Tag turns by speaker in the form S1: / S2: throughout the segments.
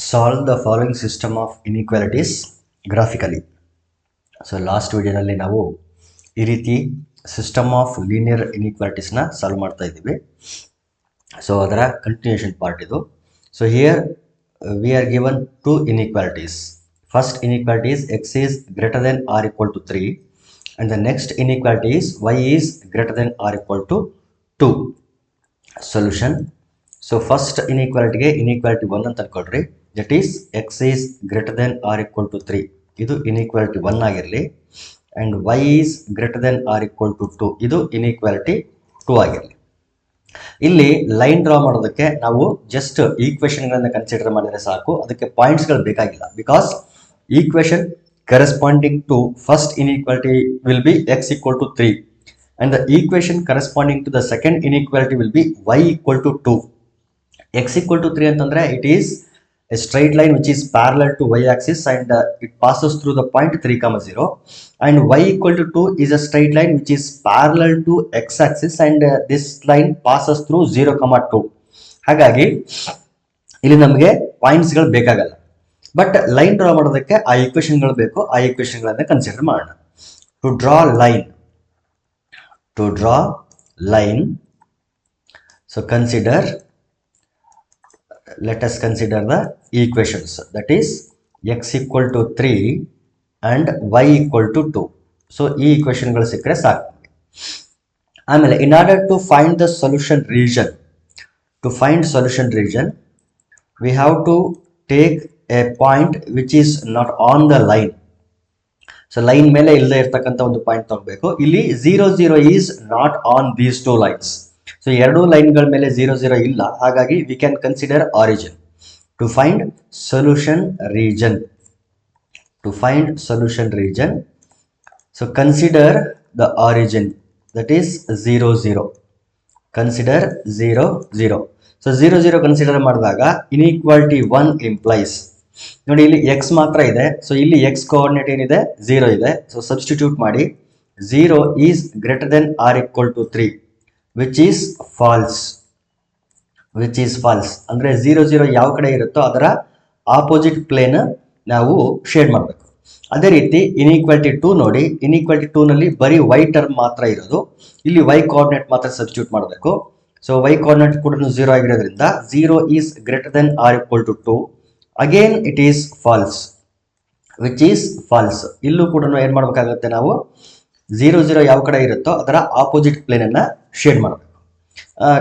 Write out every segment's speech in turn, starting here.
S1: Solve the following system of inequalities graphically. So last ವಿಡಿಯೋನಲ್ಲಿ ನಾವು ಈ ರೀತಿ ಸಿಸ್ಟಮ್ ಆಫ್ ಲೀನಿಯರ್ ಇನ್ಇಕ್ವಾಲಿಟೀಸ್ನ ಸಾಲ್ವ್ ಮಾಡ್ತಾ ಇದ್ದೀವಿ. ಸೊ ಅದರ ಕಂಟಿನ್ಯೂಷನ್ ಪಾರ್ಟ್ ಇದು. So here we are given two inequalities. First inequality is x is greater than or equal to 3 and the next inequality is y is greater than or equal to 2. Solution. So first ಇನ್ಇಕ್ವಾಲಿಟಿಗೆ inequality 1 ಅಂತ ಅನ್ಕೊಳ್ರಿ. That is X is greater than or equal to 3, ಇದು inequality 1 ಆಗಿರಲಿ. And Y is greater than or equal to 2, ಇದು inequality 2 ಆಗಿರಲಿ. ಇಲ್ಲಿ line draw ಮಾಡೋದಕ್ಕೆ ನಾವು ಜಸ್ಟ್ ಈಕ್ವೇಷನ್ಗಳನ್ನು ಕನ್ಸಿಡರ್ ಮಾಡಿದರೆ ಸಾಕು, ಅದಕ್ಕೆ ಪಾಯಿಂಟ್ಸ್ಗಳು ಬೇಕಾಗಿಲ್ಲ. Because equation corresponding to first inequality will be X equal to 3 and the equation corresponding to the second inequality will be y equal to 2. X equal to 3 ಅಂತಂದ್ರೆ it is a straight line which is parallel to y axis and it passes through the point 3, 0, and y equal to 2 is a straight line which is parallel to x axis and this line passes through 0, 2. ಹಾಗಾಗಿ ಇಲ್ಲಿ ನಮಗೆ points ಗಳು ಬೇಕಾಗಲ್ಲ, but line draw ಮಾಡೋದಕ್ಕೆ ಆ equation ಗಳು ಬೇಕು. ಆ ಈಕ್ವೇಷನ್ ಗಳನ್ನ ಕನ್ಸಿಡರ್ ಮಾಡೋಣ. To draw line, so let us consider the equations, that is x equal to 3 and y equal to 2. so ಈ equation ಗಳು ಸಿಕ್ಕರೆ ಸಾಕು. ಆಮೇಲೆ in order to find the solution region, we have to take a point which is not on the line. So line ಮೇಲೆ ಇಲ್ಲದೆ ಇರ್ತಕ್ಕಂಥ ಒಂದು point ತಗೋಬೇಕು. ಇಲ್ಲಿ 0, 0 is not on these two lines. So ಎರಡೂ ಲೈನ್ಗಳ ಮೇಲೆ 0, 0 ಇಲ್ಲ. ಹಾಗಾಗಿ we can consider origin to find solution region. So consider the origin, that is 0, 0. Consider 0, 0. So 0, 0 consider ಮಾಡಿದಾಗ ಇನ್ಇಕ್ವಾಲಿಟಿ 1 ಇಂಪ್ಲೈಸ್, ನೋಡಿ ಇಲ್ಲಿ ಎಕ್ಸ್ ಮಾತ್ರ ಇದೆ. ಸೊ ಇಲ್ಲಿ ಎಕ್ಸ್ ಕೋಆರ್ಡಿನೇಟ್ ಏನಿದೆ 0 ಇದೆ. ಸೊ ಸಬ್ಸ್ಟಿಟ್ಯೂಟ್ ಮಾಡಿ 0 is greater than or equal to 3 which is false. ಅಂದ್ರೆ 0, 0 ಯಾವ ಕಡೆ ಇರುತ್ತೋ ಅದರ ಆಪೋಸಿಟ್ ಪ್ಲೇನ್ ನಾವು ಶೇಡ್ ಮಾಡಬೇಕು. ಅದೇ ರೀತಿ ಇನ್ಇಕ್ವಾಲಿಟಿ 2 ನೋಡಿ, ಇನ್ಇಕ್ವಾಲಿಟಿ 2 ನಲ್ಲಿ ಬರೀ ವೈ ಟರ್ಮ್ ಮಾತ್ರ ಇರೋದು. ಇಲ್ಲಿ ವೈ ಕೋಆರ್ಡಿನೇಟ್ ಮಾತ್ರ ಸಬ್ಸ್ಟಿಟ್ಯೂಟ್ ಮಾಡಬೇಕು. ಸೊ ವೈ ಕೋಆರ್ಡಿನೇಟ್ ಕೂಡ 0 ಆಗಿರೋದ್ರಿಂದ 0 is greater than or equal to 2. Again it is false, which is false. ಇಲ್ಲೂ ಕೂಡ ಏನ್ ಮಾಡ್ಬೇಕಾಗುತ್ತೆ, ನಾವು 0, 0 ಯಾವ ಕಡೆ ಇರುತ್ತೋ ಅದರ ಆಪೋಸಿಟ್ ಪ್ಲೇನ್ ಅನ್ನ ಶೇಡ್ ಮಾಡಬೇಕು.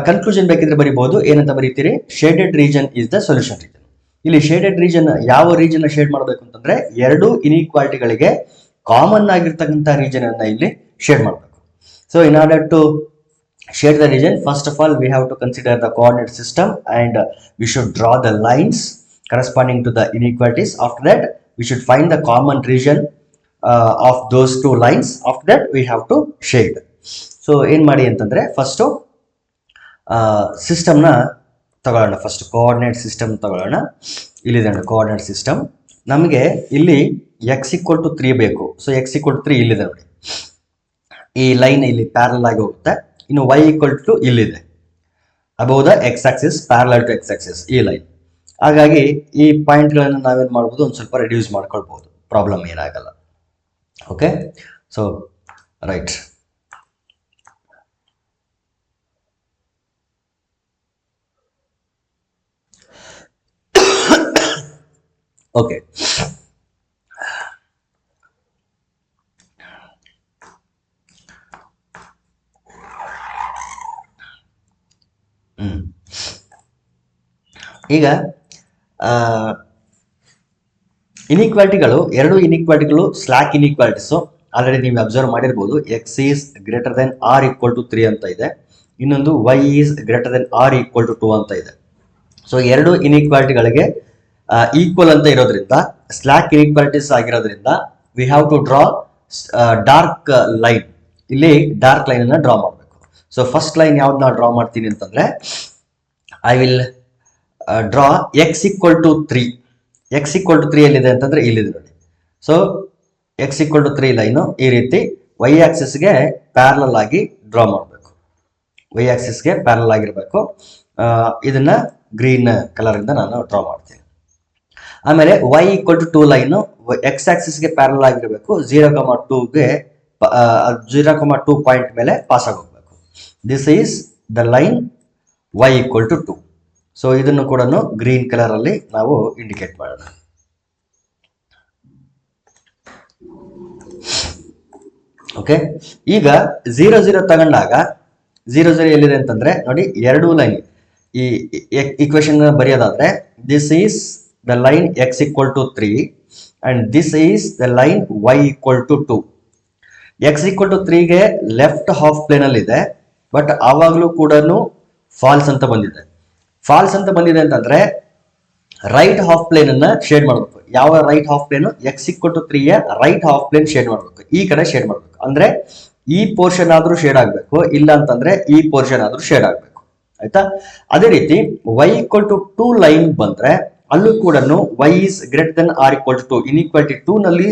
S1: ಕನ್ಕ್ಲೂಷನ್ ಬೇಕಿದ್ರೆ ಬರೀಬಹುದು. ಏನಂತ ಬರೀತೀರಿ? Shaded region is the solution region. ಇಲ್ಲಿ ಶೇಡೆಡ್ ರೀಜನ್ ಯಾವ ರೀಜನ್ ಶೇಡ್ ಮಾಡಬೇಕು ಅಂತಂದ್ರೆ ಎರಡು ಇನ್ಇಕ್ವಾಲಿಟಿಗಳಿಗೆ ಕಾಮನ್ ಆಗಿರ್ತಕ್ಕಂಥ ರೀಜನ್ ಅನ್ನ ಇಲ್ಲಿ ಶೇಡ್ ಮಾಡಬೇಕು. So in order to shade the region, first of all we have to consider the coordinate system and we should draw the lines corresponding to the inequalities. After that we should find the common region of those two lines. After that we have to shade. So ಏನು ಮಾಡಿ ಅಂತಂದ್ರೆ first ಸಿಸ್ಟಮ್ನ ತಗೊಳ್ಳೋಣ. First coordinate system ತಗೊಳ್ಳೋಣ. ಇಲ್ಲಿದೆ coordinate system. ನಮಗೆ ಇಲ್ಲಿ X equal to 3 ಬೇಕು. ಸೊ ಎಕ್ಸ್ ಈಕ್ವಲ್ ಟು 3 ಇಲ್ಲಿದೆ ನೋಡಿ, ಈ ಲೈನ್ ಇಲ್ಲಿ ಪ್ಯಾರಲ್ ಆಗಿ ಹೋಗುತ್ತೆ. ಇನ್ನು y ಈಕ್ವಲ್ ಟು ಇಲ್ಲಿದೆ, above the X axis, parallel to X axis ಈ ಲೈನ್. ಹಾಗಾಗಿ ಈ ಪಾಯಿಂಟ್ಗಳನ್ನು ನಾವೇನು ಮಾಡ್ಬೋದು, ಒಂದು ಸ್ವಲ್ಪ ರಿಡ್ಯೂಸ್ ಮಾಡ್ಕೊಳ್ಬೋದು, ಪ್ರಾಬ್ಲಮ್ ಏನಾಗಲ್ಲ. Okay, so right. ಓಕೆ, ಈಗ ಇನ್ಇಕ್ವಾಲಿಟಿಗಳು, ಎರಡು ಇನ್ಇಕ್ವಾಲಿಟಿಗಳು ಸ್ಲಾಕ್ ಇನ್ಇಕ್ವಾಲಿಟೀಸು. ಆಲ್ರೆಡಿ ನೀವು ಅಬ್ಸರ್ವ್ ಮಾಡಿರ್ಬೋದು. X is greater than or equal to 3 ಅಂತ ಇದೆ, ಇನ್ನೊಂದು Y is greater than or equal to 2 ಅಂತ ಇದೆ. ಸೊ ಎರಡು ಇನ್ಇಕ್ವಾಲಿಟಿಗಳಿಗೆ ಈಕ್ವಲ್ ಅಂತ ಇರೋದ್ರಿಂದ, ಸ್ಲಾಕ್ ಇನ್ಇಕ್ವಾಲಿಟೀಸ್ ಆಗಿರೋದ್ರಿಂದ we have to draw dark line. ಇಲ್ಲಿ ಡಾರ್ಕ್ ಲೈನ್ ಅನ್ನ ಡ್ರಾ ಮಾಡಬೇಕು. ಸೊ ಫಸ್ಟ್ ಲೈನ್ ಯಾವ್ದನ್ನ ಡ್ರಾ ಮಾಡ್ತೀನಿ ಅಂತಂದ್ರೆ I will draw X equal to 3. X equal to 3 ಎಲ್ಲಿದೆ ಅಂತಂದ್ರೆ ಇಲ್ಲಿದೆ ನೋಡಿ. So x equal to 3 line ಈ ರೀತಿ ವೈ ಆಕ್ಸಿಸ್ಗೆ ಪ್ಯಾರಲಲ್ ಆಗಿ ಡ್ರಾ ಮಾಡಬೇಕು. ವೈ ಆಕ್ಸಿಸ್ಗೆ ಪ್ಯಾರಲಲ್ ಆಗಿರಬೇಕು. ಇದನ್ನ ಗ್ರೀನ್ ಕಲರ್ ಇಂದ ನಾನು ಡ್ರಾ ಮಾಡ್ತೀನಿ. ಆಮೇಲೆ y equal to 2 line X ಆಕ್ಸಿಸ್ಗೆ ಪ್ಯಾರಲ್ ಆಗಿರಬೇಕು, 0,2ಗೆ 0,2 ಪಾಯಿಂಟ್ ಮೇಲೆ ಪಾಸ್ ಆಗೋಗ್ಬೇಕು. This is the line y equal to 2. So ಇದನ್ನು ಕೂಡ ಗ್ರೀನ್ ಕಲರ್ ಅಲ್ಲಿ ನಾವು ಇಂಡಿಕೇಟ್ ಮಾಡೋಣ. ಓಕೆ, ಈಗ 0 0 ತಗೊಂಡಾಗ 0 0 ಎಲ್ಲಿದೆ ಅಂತಂದ್ರೆ ನೋಡಿ, ಎರಡು ಲೈನ್ ಈ ಇಕ್ವೇಶನ್ ಬರೆಯೋದಾದ್ರೆ this is the line x equal to 3 and this is the line y equal to 2. x equal to 3ಗೆ ಲೆಫ್ಟ್ ಹಾಫ್ ಪ್ಲೇನ್ ಅಲ್ಲಿ ಇದೆ, ಬಟ್ ಆವಾಗಲೂ ಕೂಡ ಫಾಲ್ಸ್ ಅಂತ ಬಂದಿದೆ. ಫಾಲ್ಸ್ ಅಂತ ಬಂದಿದೆ ಅಂತಂದ್ರೆ ರೈಟ್ ಹಾಫ್ ಪ್ಲೇನ್ ಅನ್ನ ಶೇಡ್ ಮಾಡಬೇಕು. ಯಾವ right half plane? x equal to 3 ಯ ರೈಟ್ ಹಾಫ್ ಪ್ಲೇನ್ ಶೇಡ್ ಮಾಡಬೇಕು, ಈ ಕಡೆ ಶೇಡ್ ಮಾಡಬೇಕು. ಅಂದ್ರೆ ಈ ಪೋರ್ಷನ್ ಆದ್ರೂ ಶೇಡ್ ಆಗ್ಬೇಕು, ಇಲ್ಲ ಅಂತಂದ್ರೆ ಈ ಪೋರ್ಷನ್ ಆದ್ರೂ ಶೇಡ್ ಆಗ್ಬೇಕು. ಆಯ್ತಾ? ಅದೇ ರೀತಿ y ಈಕ್ವಲ್ ಟು 2 ಲೈನ್ ಬಂದ್ರೆ ಅಲ್ಲೂ ಕೂಡ y is greater than or equal to 2 inequality 2 ನಲ್ಲಿ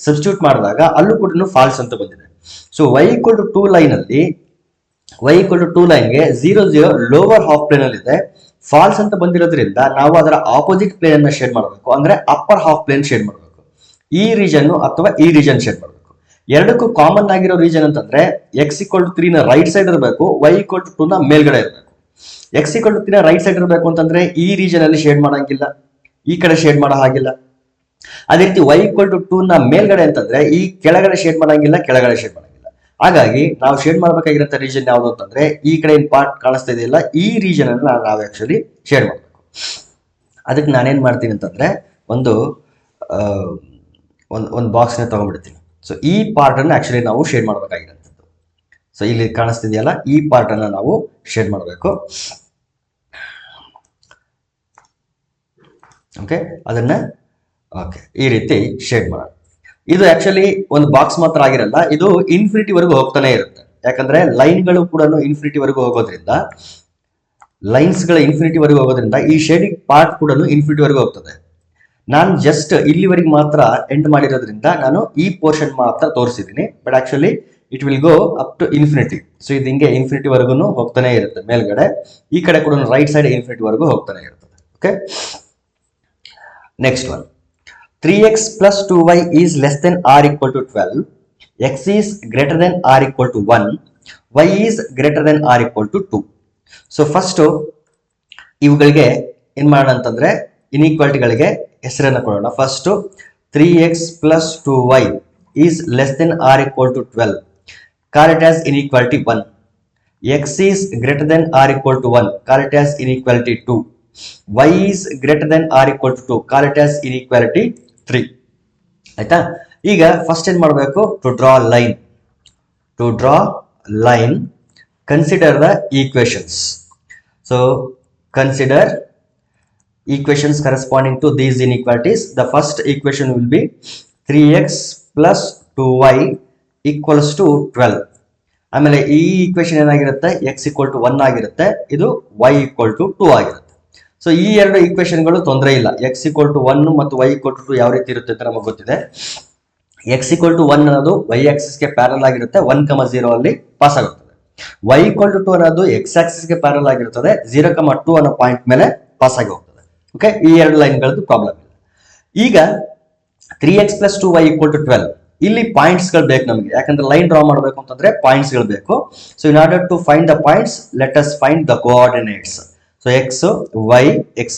S1: ಸಬ್ಸ್ಟಿಟ್ಯೂಟ್ ಮಾಡಿದಾಗ ಅಲ್ಲೂ ಕೂಡ ಫಾಲ್ಸ್ ಅಂತ ಬಂದಿದೆ. So y equal to 2 line ಅಲ್ಲಿ y ಈಕ್ವಲ್ ಟು 2 ಲೈನ್ಗೆ 0 0 ಲೋವರ್ ಹಾಫ್ ಪ್ಲೇನ್ ಅಲ್ಲಿ ಇದೆ. ಫಾಲ್ಸ್ ಅಂತ ಬಂದಿರೋದ್ರಿಂದ ನಾವು ಅದರ ಆಪೋಸಿಟ್ ಪ್ಲೇನ್ ಅನ್ನ ಶೇಡ್ ಮಾಡಬೇಕು, ಅಂದ್ರೆ ಅಪ್ಪರ್ ಹಾಫ್ ಪ್ಲೇನ್ ಶೇಡ್ ಮಾಡಬೇಕು. ಈ ರೀಜನ್ ಅಥವಾ ಈ ರೀಜನ್ ಶೇಡ್ ಮಾಡಬೇಕು. ಎರಡಕ್ಕೂ ಕಾಮನ್ ಆಗಿರೋ ರೀಜನ್ ಅಂತಂದ್ರೆ x ಈಕ್ವಲ್ ಟು 3 ನ ರೈಟ್ ಸೈಡ್ ಇರಬೇಕು, y ಈಕ್ವಲ್ ಟು 2 ನ ಮೇಲ್ಗಡೆ ಇರಬೇಕು. x ಈಕ್ವಲ್ ಟು 3 ನ ರೈಟ್ ಸೈಡ್ ಇರಬೇಕು ಅಂತಂದ್ರೆ ಈ ರೀಜನ್ ಅಲ್ಲಿ ಶೇಡ್ ಮಾಡಂಗಿಲ್ಲ, ಈ ಕಡೆ ಶೇಡ್ ಮಾಡೋ ಹಾಗಿಲ್ಲ. ಅದೇ ರೀತಿ y ಈಕ್ವಲ್ ಟು 2 ನ ಮೇಲ್ಗಡೆ ಅಂತಂದ್ರೆ ಈ ಕೆಳಗಡೆ ಶೇಡ್ ಮಾಡಂಗಿಲ್ಲ, ಕೆಳಗಡೆ ಶೇಡ್ ಮಾಡಂಗಿಲ್ಲ. ಹಾಗಾಗಿ ನಾವು ಶೇಡ್ ಮಾಡಬೇಕಾಗಿರೋ ರೀಜನ್ ಯಾವುದು ಅಂತಂದ್ರೆ ಈ ಕಡೆ ಪಾರ್ಟ್ ಕಾಣಿಸ್ತಾ ಇದೆಯಲ್ಲ, ಈ ರೀಜನ್ ಅನ್ನು ನಾವು ಆಕ್ಚುಲಿ ಶೇಡ್ ಮಾಡಬೇಕು. ಅದಕ್ಕೆ ನಾನೇನ್ ಮಾಡ್ತೀನಿ ಅಂತಂದ್ರೆ ಒಂದು ಬಾಕ್ಸ್ ನ ತಗೊಂಡ್ಬಿಡ್ತೀನಿ. ಸೊ ಈ ಪಾರ್ಟ್ ಅನ್ನು ಆಕ್ಚುಲಿ ನಾವು ಶೇಡ್ ಮಾಡಬೇಕಾಗಿರೋಂಥದ್ದು. ಸೊ ಇಲ್ಲಿ ಕಾಣಿಸ್ತಿದೆಯಲ್ಲ, ಈ ಪಾರ್ಟ್ ಅನ್ನ ನಾವು ಶೇಡ್ ಮಾಡಬೇಕು. ಓಕೆ, ಅದನ್ನ ಓಕೆ ಈ ರೀತಿ ಶೇಡ್ ಮಾಡೋಣ. ಇದು ಆಕ್ಚುಲಿ ಒಂದು ಬಾಕ್ಸ್ ಮಾತ್ರ ಆಗಿರಲ್ಲ, ಇದು ಇನ್ಫಿನಿಟಿ ವರೆಗೂ ಹೋಗ್ತಾನೆ ಇರುತ್ತೆ. ಯಾಕಂದ್ರೆ ಲೈನ್ಗಳು ಕೂಡ ಇನ್ಫಿನಿಟಿ ವರೆಗೂ ಹೋಗೋದ್ರಿಂದ, ಲೈನ್ಸ್ ಗಳ ಇನ್ಫಿನಿಟಿ ವರೆಗೂ ಹೋಗೋದ್ರಿಂದ ಈ ಶೇಡಿಂಗ್ ಪಾರ್ಟ್ ಕೂಡ ಇನ್ಫಿನಿಟಿ ವರೆಗೂ ಹೋಗ್ತದೆ. ನಾನು ಜಸ್ಟ್ ಇಲ್ಲಿವರೆಗೆ ಮಾತ್ರ ಎಂಡ್ ಮಾಡಿರೋದ್ರಿಂದ ನಾನು ಈ ಪೋರ್ಷನ್ ಮಾತ್ರ ತೋರಿಸಿದ್ದೀನಿ, but actually it will go up to infinity. So ಇದು ಹಿಂಗೆ ಇನ್ಫಿನಿಟಿ ವರೆಗೂ ಹೋಗ್ತಾನೆ ಇರುತ್ತೆ ಮೇಲ್ಗಡೆ, ಈ ಕಡೆ ಕೂಡ ರೈಟ್ ಸೈಡ್ ಇನ್ಫಿನಿಟಿ ವರೆಗೂ ಹೋಗ್ತಾನೆ ಇರ್ತದೆ. Okay, next one, 3x plus 2y is less than r equal to 12, x is greater than r equal to 1, y is greater than r equal to 2. So first ಇವುಗಳಿಗೆ ಏನ್ ಮಾಡೋಣ ಅಂತಂದ್ರೆ ಇನ್ಇಕ್ವಾಲಿಟಿಗಳಿಗೆ ಹೆಸರನ್ನ ಕೊಡೋಣ. First 3x plus 2y is less than r equal to 12, call it as inequality 1. x is greater than r equal to 1, call it as inequality 2. y is greater than r equal to 2, call it as inequality 3. ಆಯ್ತಾ? ಈಗ first ಏನ್ ಮಾಡಬೇಕು? To draw line, consider the equations. So consider equations corresponding to these inequalities. The first equation will be 3x plus 2y equals to 12. ಆಮೇಲೆ ಈ equation ಏನಾಗಿರುತ್ತೆ? x equal to 1 ಆಗಿರುತ್ತೆ, ಇದು y equal to 2 ಆಗಿರುತ್ತೆ. So ಈ ಎರಡು ಈಕ್ವೇಶನ್ಗಳು ತೊಂದರೆ ಇಲ್ಲ. x equal to 1 ಮತ್ತು y equal to 2 ಯಾವ ರೀತಿ ಇರುತ್ತೆ ಅಂತ ನಮಗೆ ಗೊತ್ತಿದೆ. x equal to 1 ಅನ್ನೋದು y ಆಕ್ಸಿಸ್ ಗೆ ಪ್ಯಾರಲ್ ಆಗಿರುತ್ತೆ, 1,0 ಅಲ್ಲಿ ಪಾಸ್ ಆಗುತ್ತದೆ. y equal to 2 ಅನ್ನೋದು x ಆಕ್ಸಿಸ್ ಗೆ ಪ್ಯಾರಲ್ ಆಗಿರುತ್ತದೆ, 0,2 ಅನ್ನೋ ಪಾಯಿಂಟ್ ಮೇಲೆ ಪಾಸ್ ಆಗಿ ಹೋಗ್ತದೆ. ಓಕೆ, ಈ ಎರಡು ಲೈನ್ಗಳದ್ದು ಪ್ರಾಬ್ಲಮ್ ಇಲ್ಲ. ಈಗ 3x plus 2y equal to 12, ಇಲ್ಲಿ ಪಾಯಿಂಟ್ಸ್ ಗಳು ಬೇಕು ನಮಗೆ, ಯಾಕಂದ್ರೆ ಲೈನ್ ಡ್ರಾ ಮಾಡಬೇಕು ಅಂತಂದ್ರೆ ಪಾಯಿಂಟ್ಸ್ ಗಳು ಬೇಕು. So in order to find the points, let us find the coordinates. So x, y, x,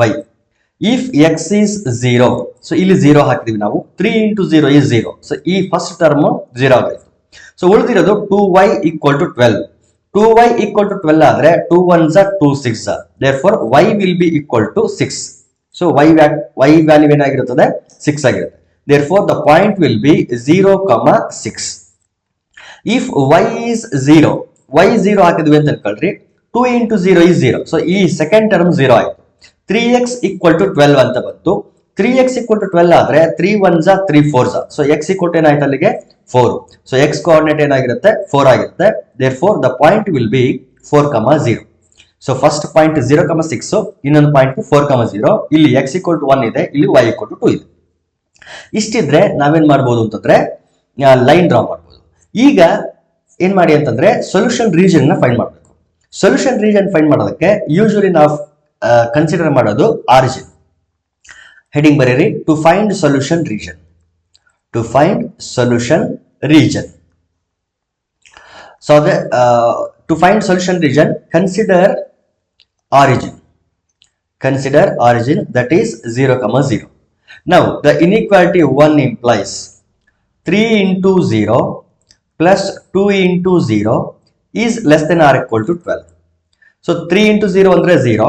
S1: y. If x is 0, so ಇಲ್ಲಿ 0 ಹಾಕಿದೀವಿ ನಾವು. 3 into 0 is 0. ಸೊ ಈ ಫಸ್ಟ್ ಟರ್ಮ್ 0 ಆಗಿದೆ. ಸೊ ಉಳಿದಿರೋದು 2y equal to 12. 2y equal to 12 ಆದ್ರೆ 2 1s are 2 6s are. Therefore y will be equal to 6. So y value ಏನಾಗಿರುತ್ತದೆ? 6 ಆಗಿರುತ್ತೆ. Therefore the point will be 0, 6. If y is 0, y 0 ಹಾಕಿದ್ವಿ ಅಂತ ಅನ್ಕೊಳ್ರಿ, 2 into 0 is 0. So ಈ second term 0 ಆಯ್ತು. 3x equal to 12 ಅಂತ ಬಂತು. 3x equal to 12 ಆದ್ರೆ 3 1s are 3 4s are. So x equal to ಏನಾಯ್ತು ಅಲ್ಲಿಗೆ? 4. ಸೊ x ಕೋಆರ್ಡಿನೇಟ್ ಏನಾಗಿರುತ್ತೆ? 4 ಆಗಿರುತ್ತೆ. Therefore the point will be 4, 0. So first point 0, 6, ಇನ್ನೊಂದು ಪಾಯಿಂಟ್ 4, 0. ಇಲ್ಲಿ x equal to 1 ಇದೆ, ಇಲ್ಲಿ y equal to 2 ಇದೆ. ಇಷ್ಟಿದ್ರೆ ನಾವೇನ್ ಮಾಡ್ಬೋದು ಅಂತಂದ್ರೆ ಲೈನ್ ಡ್ರಾ ಮಾಡ್ಬೋದು. ಈಗ ಏನ್ ಮಾಡಿ ಅಂತಂದ್ರೆ ಸೊಲ್ಯೂಷನ್ ರೀಜನ್ ನ ಫೈಂಡ್ ಮಾಡಬೇಕು. ಸೊಲ್ಯೂಷನ್ ರೀಜನ್ ಫೈಂಡ್ ಮಾಡೋದಕ್ಕೆ ಯೂಶುವಲಿ ನಾವು ಕನ್ಸಿಡರ್ ಮಾಡೋದು ಆರಿಜಿನ್. ಹೆಡಿಂಗ್ ಬರೀರಿ to find solution region. To find solution region. So to find solution region, consider origin. Consider origin, that is 0, 0. Now the inequality 1 implies 3 into 0 plus 2 into 0 is less than or equal to 12. So 3 into 0 andre 0,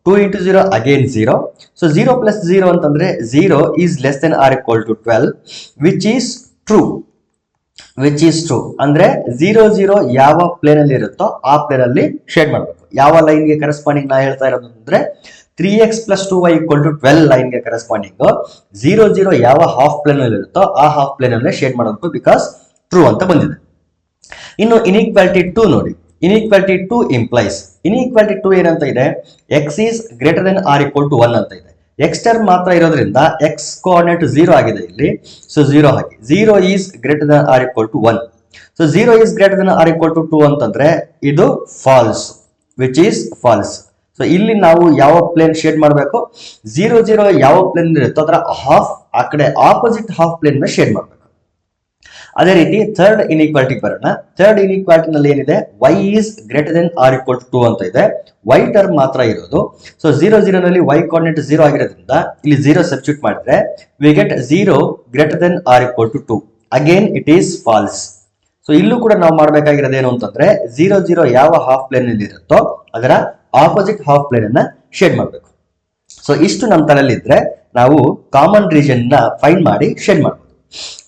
S1: 2 into 0 again 0. So 0 plus 0 ಅಂತಂದ್ರೆ 0 is less than or equal to 12, which is true. ಅಂದ್ರೆ 0 0 ಯಾವ plane ಅಲ್ಲಿ ಇರುತ್ತೋ ಆ plane ಅಲ್ಲಿ shade ಮಾಡಬೇಕು. ಯಾವ line ಗೆ ಕರೆಸ್ಪಾಂಡಿಂಗ್ ನಾ ಹೇಳ್ತಾ ಇರೋದು ಅಂದ್ರೆ 3x plus 2y equal to 12 line ಗೆ ಕರೆಸ್ಪಾಂಡಿಂಗ್ 0 0 ಯಾವ ಹಾಫ್ ಪ್ಲೇನ್ ಅಲ್ಲಿ ಇರುತ್ತೋ ಆ ಹಾಫ್ ಪ್ಲೇನ್ ಅಲ್ಲೇ ಶೇಡ್ ಮಾಡಬೇಕು, ಬಿಕಾಸ್ ಟ್ರೂ ಅಂತ ಬಂದಿದೆ. ಇನ್ನು ಇನ್ಇಕ್ವಾಲಿಟಿ 2 ನೋಡಿ. ಇನ್ಇಕ್ವಾಲಿಟಿ 2 ಇಂಪ್ಲೈಸ್, ಇನ್ಇಕ್ವಾಲಿಟಿ 2 ಏನಂತ ಇದೆ, x is greater than or equal to 1 ಅಂತ ಇದೆ. ಎಕ್ಸ್ ಟರ್ಮ್ ಮಾತ್ರ ಇರೋದ್ರಿಂದ ಎಕ್ಸ್ ಕೋಆರ್ಡಿನೇಟ್ 0 ಆಗಿದೆ ಇಲ್ಲಿ. ಸೊ 0 ಹಾಕಿ. 0 is greater than or equal to 1. So 0 is greater than or equal to 2 ಅಂತಂದ್ರೆ ಇದು false, which is false. So ಇಲ್ಲಿ ನಾವು ಯಾವ ಪ್ಲೇನ್ ಶೇಡ್ ಮಾಡಬೇಕು, 0 0 ಯಾವ ಪ್ಲೇನ್ ಇರುತ್ತೋ ಅದರ ಹಾಫ್ ಆ ಕಡೆ ಆಪೋಸಿಟ್ ಹಾಫ್ ಪ್ಲೇನ್ ನ ಶೇಡ್ ಮಾಡಬೇಕು. ಅದೇ ರೀತಿ ಥರ್ಡ್ ಇನ್ಇಕ್ವಾಲಿಟಿ ಬರೋಣ. ಥರ್ಡ್ ಇನ್ಇಕ್ವಾಲಿಟಿ ನಲ್ಲಿ ಏನಿದೆ, y is greater than or equal to 2 ಅಂತ ಇದೆ. y ಟರ್ಮ್ ಮಾತ್ರ ಇರೋದು. ಸೊ 0 0 ನಲ್ಲಿ y ಕೋಆರ್ಡಿನೇಟ್ 0 ಆಗಿರೋದ್ರಿಂದ ಇಲ್ಲಿ 0 ಸಬ್ಸ್ಟಿಟ್ಯೂಟ್ ಮಾಡಿದ್ರೆ we get 0 greater than or equal to 2. Again it is false. So ಇಲ್ಲೂ ಕೂಡ ನಾವು ಮಾಡಬೇಕಾಗಿರೋದು ಏನು ಅಂತಂದ್ರೆ 0 0 ಯಾವ ಹಾಫ್ ಪ್ಲೇನ್ ಅಲ್ಲಿ ಇರುತ್ತೋ ಅದರ ಆಪೋಸಿಟ್ ಹಾಫ್ ಪ್ಲೇನ್ ಅನ್ನ ಶೇಡ್ ಮಾಡಬೇಕು. ಸೊ ಇಷ್ಟು ನಮ್ಮ ತಲೆಯಲ್ಲಿ ಇದ್ರೆ ನಾವು ಕಾಮನ್ ರೀಜನ್ ನ ಫೈಂಡ್ ಮಾಡಿ ಶೇಡ್ ಮಾಡಬಹುದು.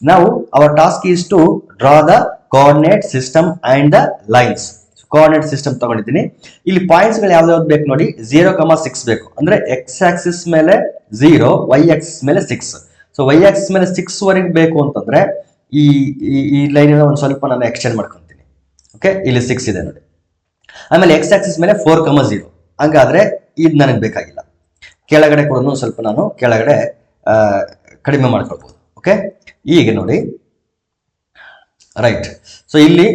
S1: Now our task is to draw the coordinate system and the lines. So coordinate system ತಗೊಂಡಿದ್ದೀನಿ. ಇಲ್ಲಿ ಪಾಯಿಂಟ್ಸ್ ಗಳು ಯಾವ್ದು ಬೇಕು ನೋಡಿ, 0, 6 ಬೇಕು. ಅಂದ್ರೆ x ಆಕ್ಸಿಸ್ ಮೇಲೆ 0, y ಆಕ್ಸಿಸ್ ಮೇಲೆ 6. ಸೊ y ಆಕ್ಸಿಸ್ ಮೇಲೆ 6 ವರೆಗೆ ಬೇಕು ಅಂತಂದ್ರೆ ಈ ಲೈನ್ ಒಂದು ಸ್ವಲ್ಪ ನಾನು ಎಕ್ಸ್ಟೆಂಡ್ ಮಾಡ್ಕೊಂತೀನಿ. ಓಕೆ, ಇಲ್ಲಿ 6 ಇದೆ ನೋಡಿ. ಆಮೇಲೆ x ಆಕ್ಸಿಸ್ ಮೇಲೆ 4, 0. ಹಂಗಾದ್ರೆ ಇದು ನನಗೆ ಬೇಕಾಗಿಲ್ಲ. ಕೆಳಗಡೆ ಕೂಡ ಸ್ವಲ್ಪ ನಾನು ಕೆಳಗಡೆ ಕಡಿಮೆ ಮಾಡ್ಕೊಳ್ಬಹುದು. ಓಕೆ, ಈಗ ನೋಡಿ ರೈಟ್. ಸೊ ಇಲ್ಲಿ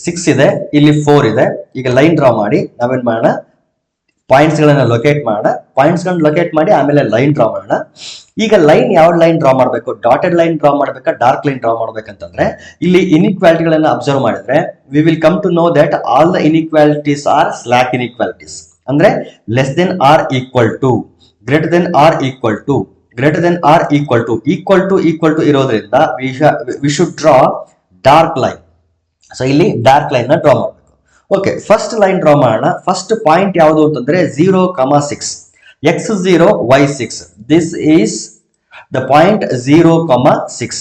S1: 6 ಇದೆ, ಇಲ್ಲಿ 4 ಇದೆ. ಈಗ ಲೈನ್ ಡ್ರಾ ಮಾಡಿ ನಾವೇನ್ ಮಾಡೋಣ, ಪಾಯಿಂಟ್ಸ್ ಗಳನ್ನ ಲೊಕೇಟ್ ಮಾಡೋಣ. ಪಾಯಿಂಟ್ಸ್ ಗಳನ್ನ ಲೊಕೇಟ್ ಮಾಡಿ ಆಮೇಲೆ ಲೈನ್ ಡ್ರಾ ಮಾಡೋಣ. ಈಗ ಲೈನ್ ಯಾವ ಲೈನ್ ಡ್ರಾ ಮಾಡಬೇಕು, ಡಾಟೆಡ್ ಲೈನ್ ಡ್ರಾ ಮಾಡಬೇಕಾ, ಡಾರ್ಕ್ ಲೈನ್ ಡ್ರಾ ಮಾಡ್ಬೇಕಂತಂದ್ರೆ ಇಲ್ಲಿ ಇನ್ಇಕ್ವಾಲಿಟಿಗಳನ್ನ ಅಬ್ಸರ್ವ್ ಮಾಡಿದ್ರೆ we will come to know that all the inequalities are slack inequalities. ಅಂದ್ರೆ less than or equal to, greater than or equal to, greater than or equal to ಇರೋದ್ರಿಂದ we should draw dark line. So ಇಲ್ಲಿ dark line ನ draw ಮಾಡಬೇಕು. Okay, first line draw ಮಾಡೋಣ. First point ಯಾವುದು ಅಂತಂದ್ರೆ 0, 6. x0 y6. This is the point 0, 6.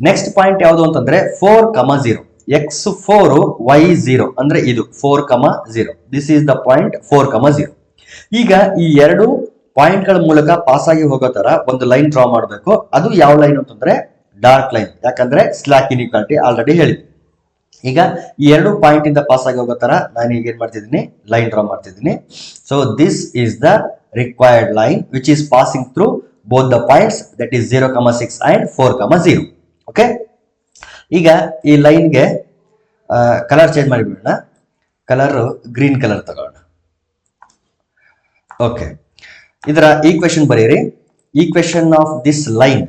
S1: Next point ಯಾವುದು ಅಂತಂದ್ರೆ 4, 0. x4 y0 ಅಂದ್ರೆ ಇದು 4, 0. This is the point 4, 0. ಈಗ ಈ ಎರಡು ಪಾಯಿಂಟ್ ಗಳ ಮೂಲಕ ಪಾಸ್ ಆಗಿ ಹೋಗೋ ತರ ಒಂದು ಲೈನ್ ಡ್ರಾ ಮಾಡಬೇಕು. ಅದು ಯಾವ ಲೈನ್ ಅಂತಂದ್ರೆ ಡಾರ್ಕ್ ಲೈನ್, ಯಾಕಂದ್ರೆ ಸ್ಲಾಕ್ ಇನ್ಇಕ್ವಾಲಿಟಿ ಆಲ್ರೆಡಿ ಹೇಳಿದ್ವಿ. ಈಗ ಈ ಎರಡು ಪಾಯಿಂಟ್ ಇಂದ ಪಾಸ್ ಆಗಿ ಹೋಗೋ ತರ ನಾನು ಈಗ ಏನ್ ಮಾಡ್ತಿದ್ದೀನಿ, ಲೈನ್ ಡ್ರಾ ಮಾಡ್ತಿದ್ದೀನಿ. So this is the required line which is passing through both the points, that is 0, 6 and 4, 0. Okay, ಈಗ ಈ ಲೈನ್ಗೆ ಕಲರ್ ಚೇಂಜ್ ಮಾಡಿಬಿಡೋಣ. ಕಲರ್ ಗ್ರೀನ್ ಕಲರ್ ತಗೋಣ. ಓಕೆ, ಇದರ ಈಕ್ವೇಶನ್ ಬರೀರಿ. Equation of this line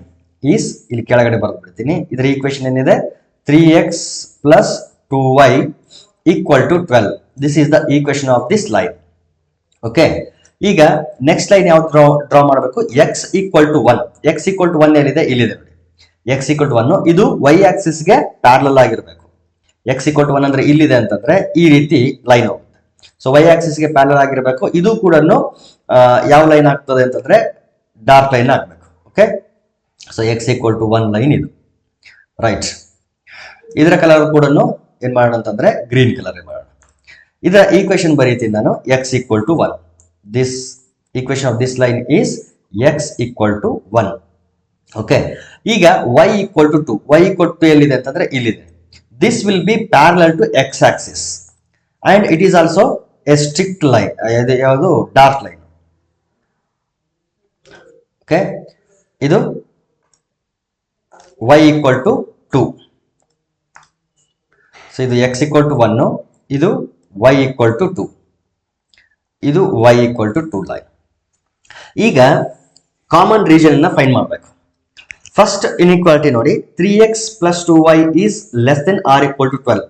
S1: is, ಇಲ್ಲಿ ಕೆಳಗಡೆ ಬರೆದು ಬಿಡ್ತೀನಿ. ಇದರ ಈಕ್ವೇಶನ್ ಏನಿದೆ, 3x plus 2y equal to 12. This is the equation of this line. Okay, ಈಗ ನೆಕ್ಸ್ಟ್ ಲೈನ್ ಯಾವ್ದು ಡ್ರಾ ಮಾಡಬೇಕು, x equal to 1. x equal to 1 ಏನಿದೆ, ಇಲ್ಲಿದೆ ನೋಡಿ. x equal to 1 ಇದು y ಆಕ್ಸಿಸ್ ಗೆ ಪ್ಯಾರಲಲ್ ಆಗಿರಬೇಕು. x equal to 1 ಅಂದ್ರೆ ಇಲ್ಲಿದೆ ಅಂತಂದ್ರೆ ಈ ರೀತಿ ಲೈನ್ ಹೋಗುತ್ತೆ. ಸೊ y ಆಕ್ಸಿಸ್ ಗೆ ಪ್ಯಾರಲಲ್ ಆಗಿರಬೇಕು. ಇದು ಕೂಡ ಯಾವ ಲೈನ್ ಆಗ್ತದೆ ಅಂತಂದ್ರೆ ಡಾರ್ಕ್ ಲೈನ್ ಆಗ್ಬೇಕು. Okay, so x equal to 1 line ಇದು, ರೈಟ್. ಇದರ ಕಲರ್ ಕೂಡ ಏನ್ ಮಾಡೋಣ ಅಂತಂದ್ರೆ ಗ್ರೀನ್ ಕಲರ್ ಮಾಡೋಣ. ಇದರ ಈಕ್ವೇಶನ್ ಬರೀತೀನಿ ನಾನು, x equal to 1. This equation of this line is x equal to 1. Okay, ಈಗ y equal to 2. y equal to 2 ಎಲ್ಲಿದೆ ಅಂತಂದ್ರೆ ಇಲ್ಲಿದೆ. This will be parallel to x axis and it is also a strict line. ಯಾವುದು, dark line. Okay, ಇದು y equal to 2. So ಇದು x equal to 1, ಇದು y equal to 2, ಇದು y equal to 2 line. ಈಗ common region ಅನ್ನ find ಮಾಡಬೇಕು. First inequality ನೋಡಿ, 3x plus 2y is less than or equal to 12.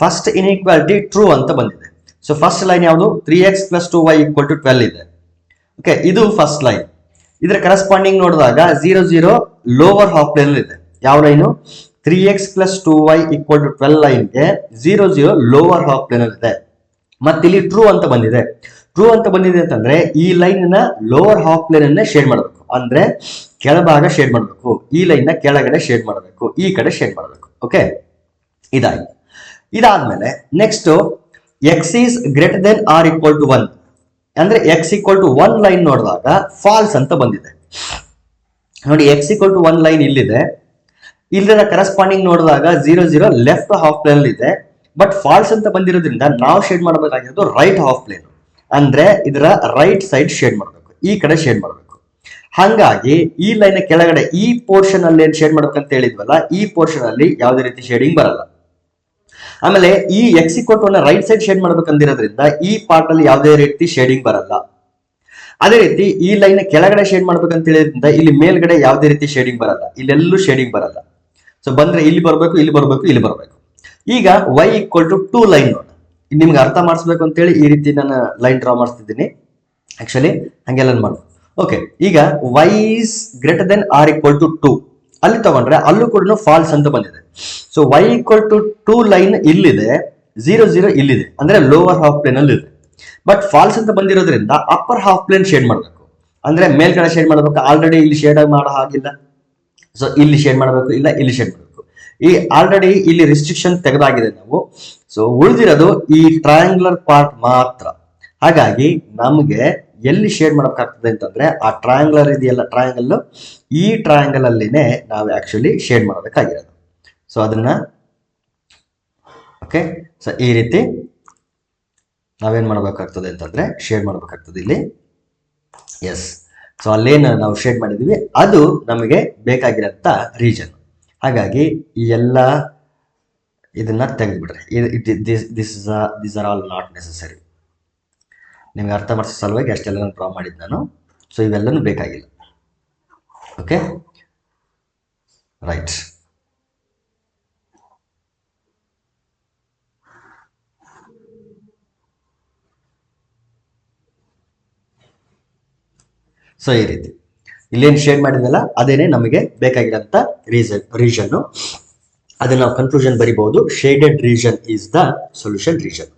S1: First inequality true ಅಂತ ಬಂದಿದೆ. So first line ಯಾವುದು? 3x plus 2y equal to 12 ಇದೆ. Okay, ಇದು ಫಸ್ಟ್ ಲೈನ್. ಇದರ ಕರೆಸ್ಪಾಂಡಿಂಗ್ ನೋಡಿದಾಗ 0 0 ಲೋವರ್ ಹಾಫ್ ಪ್ಲೇನ್ ಇದೆ. ಯಾವ line? 3x plus 2y equal to 12 ಲೈನ್ಗೆ 0 0 ಲೋವರ್ ಹಾಫ್ ಪ್ಲೇನ್ ಇದೆ. ಮತ್ತೆ ಇಲ್ಲಿ ಟ್ರೂ ಅಂತ ಬಂದಿದೆ. ಟ್ರೂ ಅಂತ ಬಂದಿದೆ ಅಂತಂದ್ರೆ ಈ ಲೈನ್ ನ ಲೋವರ್ ಹಾಫ್ ಪ್ಲೇನ್ ಅನ್ನ ಶೇಡ್ ಮಾಡಬೇಕು, ಅಂದ್ರೆ ಕೆಳಭಾಗ ಶೇಡ್ ಮಾಡಬೇಕು. ಈ ಲೈನ್ ನ ಕೆಳಗಡೆ ಶೇಡ್ ಮಾಡಬೇಕು, ಈ ಕಡೆ ಶೇಡ್ ಮಾಡಬೇಕು. ಓಕೆ, ಇದಾಯ್ತು. ಇದಾದ್ಮೇಲೆ next x is greater than or equal to 1 ಅಂದ್ರೆ ಎಕ್ಸ್ ಈಕ್ವಲ್ ಟು 1 ಲೈನ್ ನೋಡಿದಾಗ ಫಾಲ್ಸ್ ಅಂತ ಬಂದಿದೆ. ನೋಡಿ, ಎಕ್ಸ್ ಈಕ್ವಲ್ ಟು 1 ಲೈನ್ ಇಲ್ಲಿದೆ. ಇಲ್ಲಿನ ಕರೆಸ್ಪಾಂಡಿಂಗ್ ನೋಡಿದಾಗ 0 0 ಲೆಫ್ಟ್ ಹಾಫ್ ಪ್ಲೇನ್ ಇದೆ. ಬಟ್ ಫಾಲ್ಸ್ ಅಂತ ಬಂದಿರೋದ್ರಿಂದ ನಾವು ಶೇಡ್ ಮಾಡಬೇಕಾಗಿರೋದು ರೈಟ್ ಹಾಫ್ ಪ್ಲೇನ್, ಅಂದ್ರೆ ಇದರ ರೈಟ್ ಸೈಡ್ ಶೇಡ್ ಮಾಡಬೇಕು, ಈ ಕಡೆ ಶೇಡ್ ಮಾಡಬೇಕು. ಹಾಗಾಗಿ ಈ ಲೈನ್ ಕೆಳಗಡೆ ಈ ಪೋರ್ಷನ್ ಅಲ್ಲಿ ಏನ್ ಶೇಡ್ ಮಾಡ್ಬೇಕಂತ ಹೇಳಿದ್ವಲ್ಲ, ಈ ಪೋರ್ಷನ್ ಅಲ್ಲಿ ಯಾವುದೇ ರೀತಿ ಶೇಡಿಂಗ್ ಬರಲ್ಲ. ಆಮೇಲೆ ಈ X equal to right side shade ಮಾಡ್ಬೇಕಂದಿರೋದ್ರಿಂದ ಈ ಪಾರ್ಟ್ ಅಲ್ಲಿ ಯಾವುದೇ ರೀತಿ ಶೇಡಿಂಗ್ ಬರಲ್ಲ. ಅದೇ ರೀತಿ ಈ ಲೈನ್ ಕೆಳಗಡೆ ಶೇಡ್ ಮಾಡ್ಬೇಕಂತ ಹೇಳಿದ್ರಿಂದ ಇಲ್ಲಿ ಮೇಲ್ಗಡೆ ಯಾವುದೇ ರೀತಿ ಶೇಡಿಂಗ್ ಬರಲ್ಲ, ಇಲ್ಲೆಲ್ಲೂ ಶೇಡಿಂಗ್ ಬರಲ್ಲ. ಸೊ ಬಂದ್ರೆ ಇಲ್ಲಿ ಬರಬೇಕು, ಇಲ್ಲಿ ಬರಬೇಕು, ಇಲ್ಲಿ ಬರಬೇಕು. ಈಗ y ಈಕ್ವಲ್ ಟು 2 ಲೈನ್ ನೋಡಿ, ನಿಮ್ಗೆ ಅರ್ಥ ಮಾಡಿಸ್ಬೇಕು ಅಂತೇಳಿ ಈ ರೀತಿ ನಾನು ಲೈನ್ ಡ್ರಾ ಮಾಡಿಸ್ತಿದ್ದೀನಿ. ಆಕ್ಚುಲಿ ಹಂಗೆಲ್ಲ ಮಾಡ್ಬೋದು. ಓಕೆ, ಈಗ y is greater than or equal to 2 ಅಲ್ಲಿ ತಗೊಂಡ್ರೆ ಅಲ್ಲೂ ಕೂಡ ಫಾಲ್ಸ್ ಅಂತ ಬಂದಿದೆ. So y equal to 2 line ಇಲ್ಲಿದೆ, 0 0 ಇಲ್ಲಿದೆ, ಅಂದ್ರೆ ಲೋವರ್ ಹಾಫ್ ಪ್ಲೇನ್ ಅಲ್ಲಿ ಇದೆ. ಬಟ್ ಫಾಲ್ಸ್ ಅಂತ ಬಂದಿರೋದ್ರಿಂದ ಅಪ್ಪರ್ ಹಾಫ್ ಪ್ಲೇನ್ ಶೇಡ್ ಮಾಡಬೇಕು, ಅಂದ್ರೆ ಮೇಲ್ಗಡೆ ಶೇಡ್ ಮಾಡಬೇಕು. ಆಲ್ರೆಡಿ ಇಲ್ಲಿ ಶೇಡ್ ಮಾಡೋ ಹಾಗಿಲ್ಲ, ಸೊ ಇಲ್ಲಿ ಶೇಡ್ ಮಾಡಬೇಕು, ಇಲ್ಲ ಇಲ್ಲಿ ಶೇಡ್ ಮಾಡಬೇಕು. ಈ ಆಲ್ರೆಡಿ ಇಲ್ಲಿ ರಿಸ್ಟ್ರಿಕ್ಷನ್ ತೆಗೆದಾಗಿದೆ ನಾವು. ಸೊ ಉಳಿದಿರೋದು ಈ ಟ್ರಯಾಂಗ್ಯುಲರ್ ಪಾರ್ಟ್ ಮಾತ್ರ. ಹಾಗಾಗಿ ನಮಗೆ ಎಲ್ಲಿ ಶೇಡ್ ಮಾಡಬೇಕಾಗ್ತದೆ ಅಂತಂದ್ರೆ ಆ ಟ್ರಯಾಂಗ್ಯುಲರ್ ಇದೆಯಲ್ಲ, ಟ್ರಯಾಂಗಲ್, ಈ ಟ್ರಯಾಂಗಲ್ ಅಲ್ಲಿನೇ ನಾವು ಆಕ್ಚುಲಿ ಶೇಡ್ ಮಾಡಬೇಕಾಗಿರೋದು. ಸೊ ಅದನ್ನ ಓಕೆ, ಸೊ ಈ ರೀತಿ ನಾವೇನ್ ಮಾಡಬೇಕಾಗ್ತದೆ ಅಂತಂದ್ರೆ ಶೇಡ್ ಮಾಡಬೇಕಾಗ್ತದೆ ಇಲ್ಲಿ. ಎಸ್, ಸೊ ಅಲ್ಲೇನು ನಾವು ಶೇಡ್ ಮಾಡಿದೀವಿ ಅದು ನಮಗೆ ಬೇಕಾಗಿರೋಂಥ ರೀಜನ್. ಹಾಗಾಗಿ ಈ ಎಲ್ಲ ಇದನ್ನ ತೆಗೆದುಬಿಡ್ರಿ. This are all not necessary. ನಿಮ್ಗೆ ಅರ್ಥ ಮಾಡಿಸೋ ಸಲುವಾಗಿ ಅಷ್ಟೆಲ್ಲ ಡ್ರಾ ಮಾಡಿದ್ದು ನಾನು. ಸೊ ಇವೆಲ್ಲನೂ ಬೇಕಾಗಿಲ್ಲ. Okay, right. ಸೊ ಈ ರೀತಿ ಇಲ್ಲೇನು ಶೇಡ್ ಮಾಡಿದ್ವಲ್ಲ ಅದೇನೆ ನಮಗೆ ಬೇಕಾಗಿರೋಂಥ ರೀಜನ್ನು. ಅದನ್ನ ನಾವು ಕನ್ಕ್ಲೂಷನ್ ಬರಿಬಹುದು. Shaded region is the solution region.